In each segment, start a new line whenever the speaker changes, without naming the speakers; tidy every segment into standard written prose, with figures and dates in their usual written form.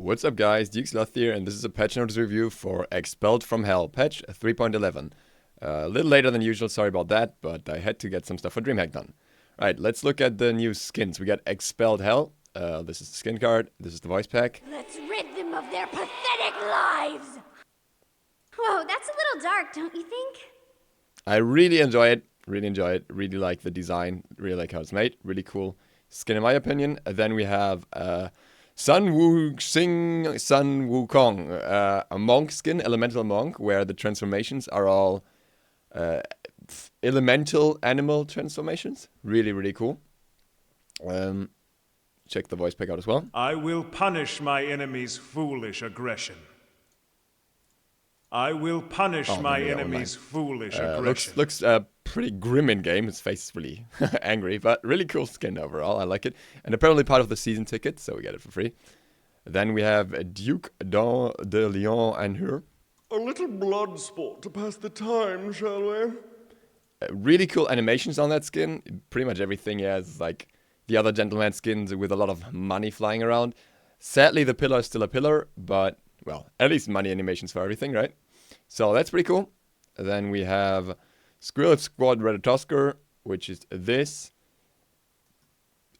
What's up guys, Dukesloth here, and this is a patch notes review for Expelled from Hell, patch 3.11. A little later than usual, sorry about that, but I had to get some stuff for DreamHack done. Right, let's look at the new skins. We got Expelled Hell, this is the skin card, this is the voice pack.
Let's rid them of their pathetic lives! Whoa, that's a little dark, don't you think?
I really enjoy it, really like the design, really like how it's made, really cool skin in my opinion. And then we have Sun Wukong, a monk skin, elemental monk, where the transformations are all elemental animal transformations. Really cool. Check the voice pack out as well.
I will punish my enemy's foolish aggression. I will punish my enemy's foolish aggression.
Looks pretty grim in game. His face is really angry, but really cool skin overall. I like it. And apparently part of the season ticket, so we get it for free. Then we have Duke de Lyon and her.
A little blood sport to pass the time, shall we?
Really cool animations on that skin. Pretty much everything he has, like the other gentleman skins with a lot of money flying around. Sadly, the pillar is still a pillar, but, well, at least money animations for everything, right? So that's pretty cool. Then we have Squirrel Squad Ratatoskr, which is this.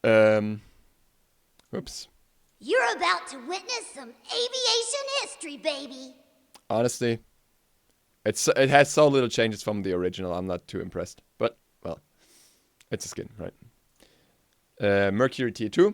Whoops.
You're about to witness some aviation history, baby!
Honestly, it has so little changes from the original, I'm not too impressed. But, well, it's a skin, right? Mercury Tier 2.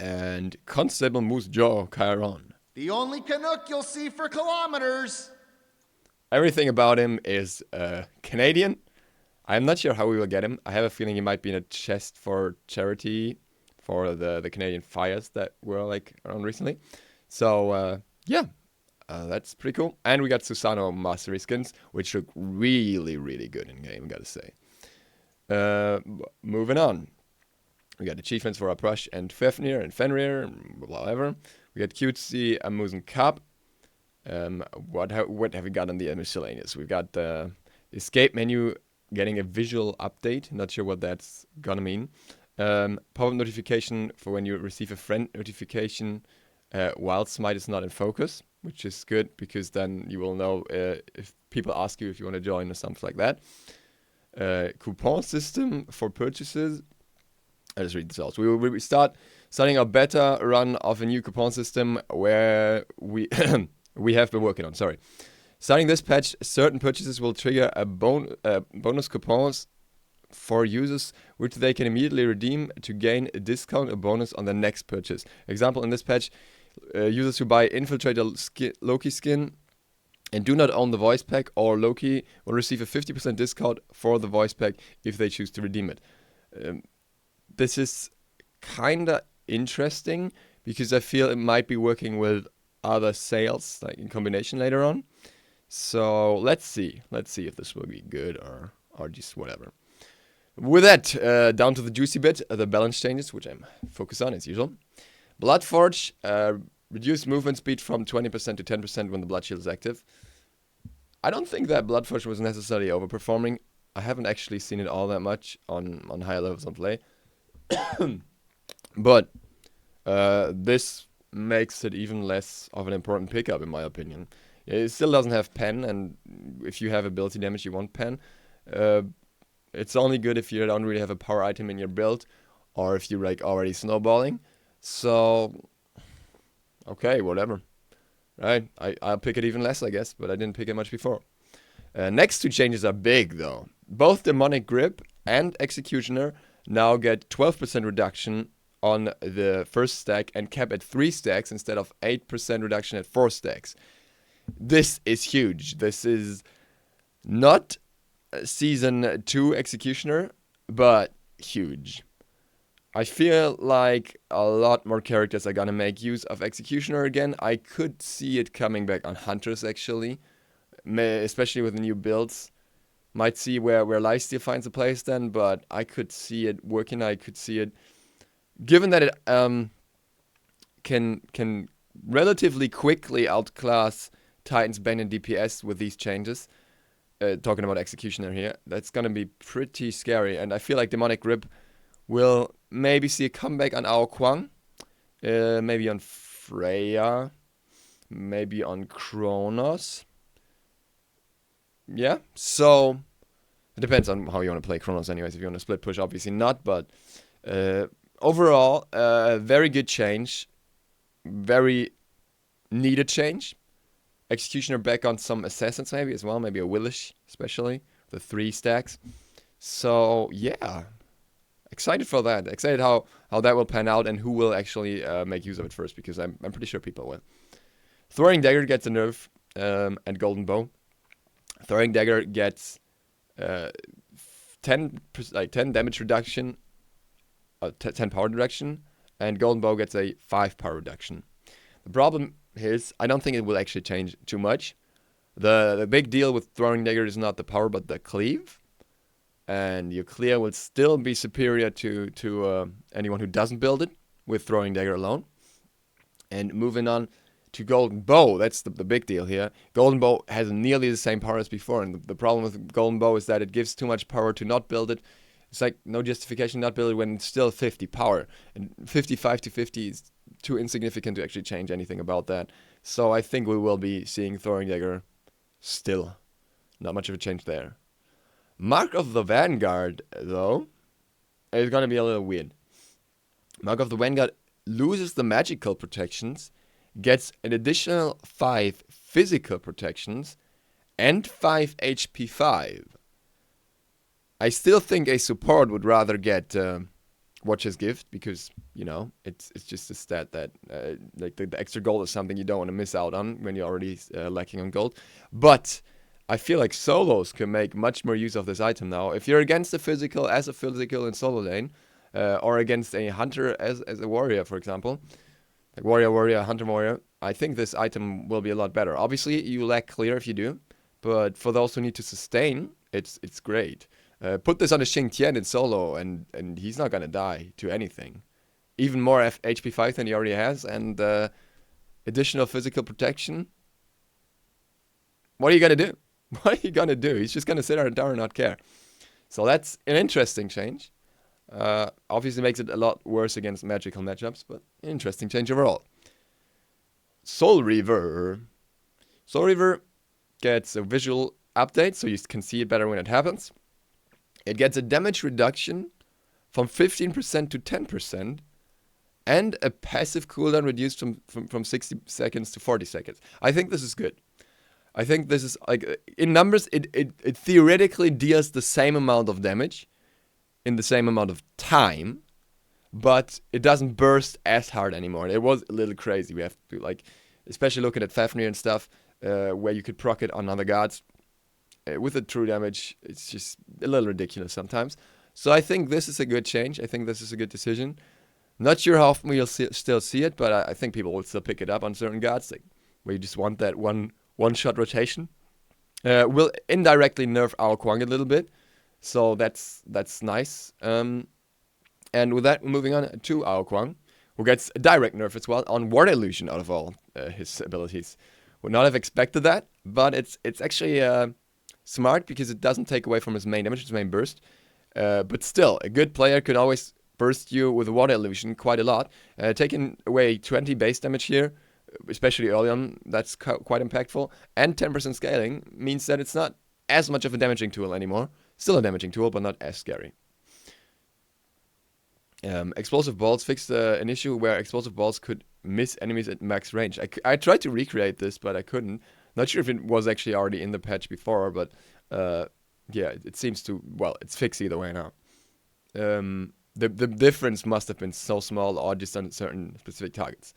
And Constable Moose Jaw Chiron.
The only Canuck you'll see for kilometers.
Everything about him is Canadian. I'm not sure how we will get him. I have a feeling he might be in a chest for charity for the Canadian fires that were like around recently. So yeah, that's pretty cool. And we got Susano mastery skins, which look really good in game, gotta say. Moving on. We got achievements for Aprush and Fafnir and Fenrir and whatever. We got Cutesy Amusen Cup. What have we got on the miscellaneous? We've got the escape menu getting a visual update. Not sure what that's gonna mean. Pop-up notification for when you receive a friend notification while SMITE is not in focus, which is good because then you will know if people ask you if you want to join or something like that. Coupon system for purchases. I'll just read this out. We will starting a beta run of a new coupon system where we we have been working on. Sorry. Starting this patch, certain purchases will trigger a bonus coupons for users, which they can immediately redeem to gain a discount or bonus on the next purchase. Example, in this patch, users who buy Infiltrator Loki skin and do not own the voice pack or Loki will receive a 50% discount for the voice pack if they choose to redeem it. This is kinda interesting because I feel it might be working with other sales, like in combination later on. So let's see if this will be good or just whatever. With that, down to the juicy bit, the balance changes, which I'm focused on as usual. Bloodforge, reduce movement speed from 20% to 10% when the blood shield is active. I don't think that Bloodforge was necessarily overperforming. I haven't actually seen it all that much on higher levels of play. But this makes it even less of an important pickup in my opinion. It still doesn't have pen, and if you have ability damage you want pen. It's only good if you don't really have a power item in your build or if you're like already snowballing. So okay, whatever. Right, I'll pick it even less I guess, but I didn't pick it much before. Next two changes are big though. Both Demonic Grip and Executioner now get 12% reduction on the first stack and cap at 3 stacks instead of 8% reduction at 4 stacks. This is huge. This is not Season 2 Executioner, but huge. I feel like a lot more characters are gonna make use of Executioner again. I could see it coming back on Hunters actually, especially with the new builds. Might see where Lifesteal finds a place then, but I could see it working. I could see it, given that it can relatively quickly outclass Titan's Bane and DPS with these changes. Talking about Executioner here, that's gonna be pretty scary, and I feel like Demonic Grip will maybe see a comeback on Ao Kuang, maybe on Freya. Maybe on Kronos. Yeah, so it depends on how you want to play Kronos anyways. If you want to split push, obviously not, but overall, very good change. Very needed change. Executioner back on some assassins maybe as well, maybe a Willish especially, the 3 stacks. So yeah, excited for that. Excited how that will pan out and who will actually make use of it first, because I'm pretty sure people will. Throwing Dagger gets a nerf, and Golden Bow. Throwing Dagger gets 10 damage reduction, 10 power reduction, and Golden Bow gets a 5 power reduction. The problem is, I don't think it will actually change too much. The big deal with Throwing Dagger is not the power, but the cleave. And your clear will still be superior to anyone who doesn't build it with Throwing Dagger alone. And moving on to Golden Bow, that's the big deal here. Golden Bow has nearly the same power as before, and the problem with Golden Bow is that it gives too much power to not build it. It's like no justification not build it when it's still 50 power. And 55 to 50 is too insignificant to actually change anything about that. So I think we will be seeing Throwing Dagger still. Not much of a change there. Mark of the Vanguard, though, is going to be a little weird. Mark of the Vanguard loses the magical protections, gets an additional 5 physical protections, and 5 HP 5. I still think a support would rather get Watcher's Gift, because, you know, it's just a stat that, like, the extra gold is something you don't want to miss out on when you're already lacking on gold. But I feel like solos can make much more use of this item now. If you're against a physical in solo lane, or against a hunter as a warrior, for example, like warrior, hunter warrior, I think this item will be a lot better. Obviously, you lack clear if you do, but for those who need to sustain, it's great. Put this on a Xing Tian in solo, and he's not gonna die to anything. Even more HP 5 than he already has, and additional physical protection. What are you gonna do? What are you gonna do? He's just gonna sit there and not care. So that's an interesting change. Obviously makes it a lot worse against magical matchups, but an interesting change overall. Soul Reaver. Soul Reaver gets a visual update, so you can see it better when it happens. It gets a damage reduction from 15% to 10%, and a passive cooldown reduced from 60 seconds to 40 seconds. I think this is good. I think this is, like, in numbers, it theoretically deals the same amount of damage in the same amount of time, but it doesn't burst as hard anymore. It was a little crazy. We have to, like, especially looking at Fafnir and stuff, where you could proc it on other guards. With the true damage, it's just a little ridiculous sometimes. So I think this is a good change. I think this is a good decision. Not sure how often we'll still see it, but I think people will still pick it up on certain guards, like, where you just want that one-shot rotation. Will indirectly nerf Ao Kuang a little bit, so that's nice. And with that, moving on to Ao Kuang, who gets a direct nerf as well on Ward Illusion out of all his abilities. Would not have expected that, but it's actually smart, because it doesn't take away from his main damage, his main burst. But still, a good player could always burst you with Water Illusion quite a lot. Taking away 20 base damage here, especially early on, that's quite impactful. And 10% scaling means that it's not as much of a damaging tool anymore. Still a damaging tool, but not as scary. Explosive Balls fixed an issue where Explosive Balls could miss enemies at max range. I tried to recreate this, but I couldn't. Not sure if it was actually already in the patch before, but yeah, it seems to, well, it's fixed either way now. The difference must have been so small, or just on certain specific targets.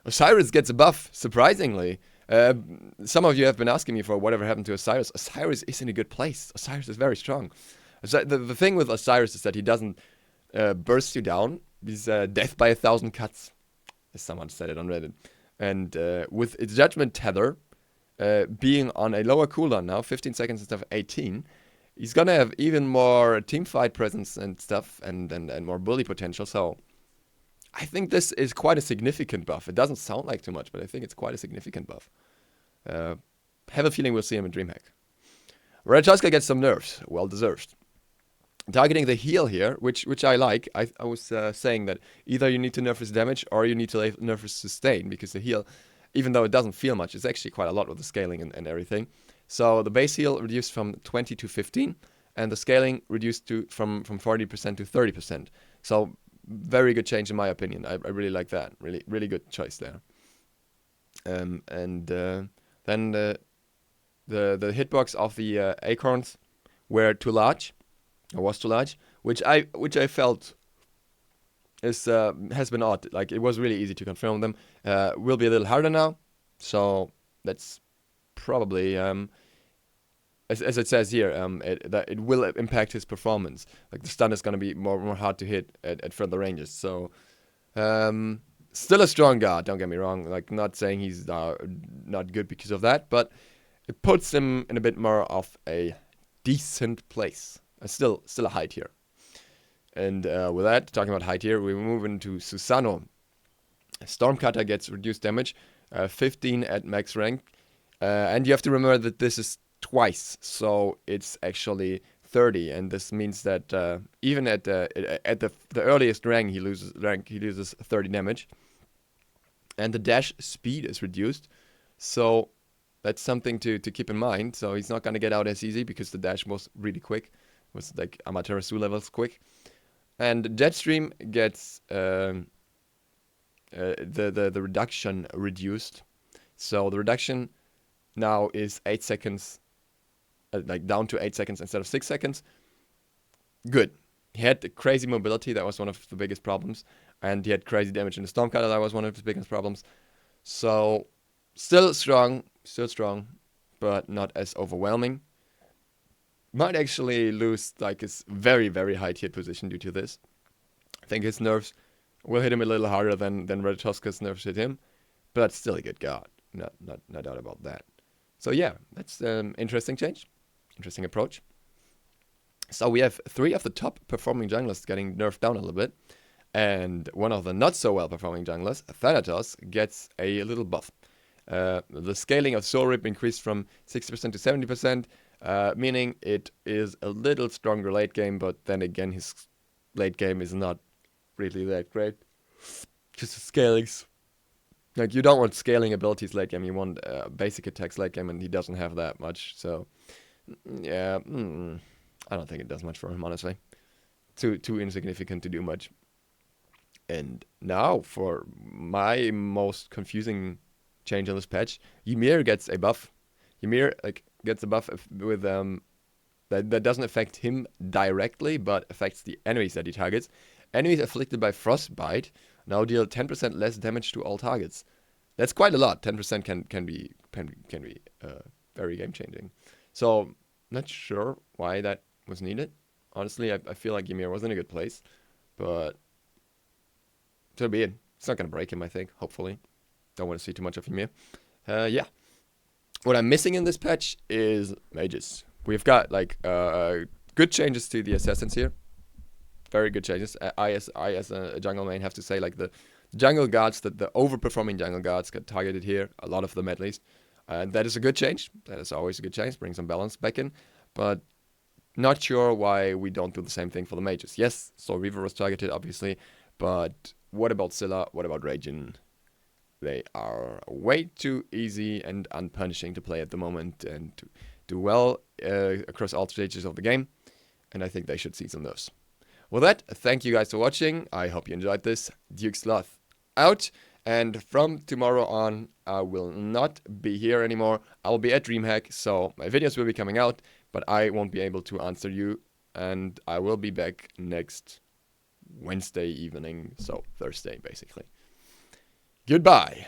Cyrus gets a buff, surprisingly. Some of you have been asking me for whatever happened to Cyrus. Cyrus is in a good place. Cyrus is very strong. The thing with Cyrus is that he doesn't burst you down. He's death by 1,000 cuts, as someone said it on Reddit. And with its Judgment Tether being on a lower cooldown now, 15 seconds instead of 18, he's gonna have even more teamfight presence and stuff, and more bully potential. So I think this is quite a significant buff. It doesn't sound like too much, but I think it's quite a significant buff. Have a feeling we'll see him in DreamHack. Ratatoskr gets some nerfs, well deserved. targeting the heal here, which I like. I was saying that either you need to nerf his damage or you need to nerf his sustain, because the heal, even though it doesn't feel much, it's actually quite a lot with the scaling and everything. So the base heal reduced from 20 to 15, and the scaling reduced from 40% to 30%. So very good change in my opinion. I really like that. Really good choice there. Then the hitbox of the acorns were too large. Or was too large, which I felt is has been odd. Like, it was really easy to confirm them. Will be a little harder now, so that's probably as it says here, that it will impact his performance. Like, the stun is gonna be more hard to hit at further ranges. So still a strong guard. Don't get me wrong. Like, not saying he's not good because of that, but it puts him in a bit more of a decent place. Still a high tier. And with that, talking about high tier, we move into Susano. Stormcutter gets reduced damage, 15 at max rank. And you have to remember that this is twice, so it's actually 30. And this means that even at the earliest rank, he loses 30 damage. And the dash speed is reduced, so that's something to keep in mind. So he's not going to get out as easy because the dash was really quick. Was like Amaterasu levels quick. And Jetstream gets the reduction reduced. So the reduction now is 8 seconds, like down to 8 seconds instead of 6 seconds. Good. He had the crazy mobility, that was one of the biggest problems. And he had crazy damage in the Stormcutter, that was one of the biggest problems. So still strong, but not as overwhelming. Might actually lose like his very, very high tier position due to this. I think his nerfs will hit him a little harder than Ratatoskr's nerfs hit him, but still a good guard. No doubt about that. So yeah, that's an interesting change, interesting approach. So we have 3 of the top performing junglers getting nerfed down a little bit, and one of the not so well performing junglers, Thanatos, gets a little buff. The scaling of Soul Rip increased from 60% to 70%. Meaning it is a little stronger late game, but then again, his late game is not really that great. Just the scalings. Like, you don't want scaling abilities late game, you want basic attacks late game, and he doesn't have that much. So, yeah, I don't think it does much for him, honestly. Too insignificant to do much. And now, for my most confusing change on this patch, Ymir gets a buff. Ymir, gets a buff with that doesn't affect him directly, but affects the enemies that he targets. Enemies afflicted by frostbite now deal 10% less damage to all targets. That's quite a lot. 10% can be very game changing. So not sure why that was needed. Honestly, I feel like Ymir was in a good place, but so be it. It's not gonna break him, I think. Hopefully, don't want to see too much of Ymir. Yeah. What I'm missing in this patch is mages. We've got good changes to the assassins here. Very good changes. I as a jungle main have to say, like, the jungle guards, the overperforming jungle guards get targeted here. A lot of them at least. And that is a good change. That is always a good change. Bring some balance back in. But not sure why we don't do the same thing for the mages. Yes, so Reaver was targeted, obviously. But what about Scylla? What about Ragin? They are way too easy and unpunishing to play at the moment and to do well across all stages of the game. And I think they should see some nerfs. With that, thank you guys for watching. I hope you enjoyed this. Duke Sloth out. And from tomorrow on, I will not be here anymore. I will be at DreamHack, so my videos will be coming out, but I won't be able to answer you. And I will be back next Wednesday evening, so Thursday, basically. Goodbye.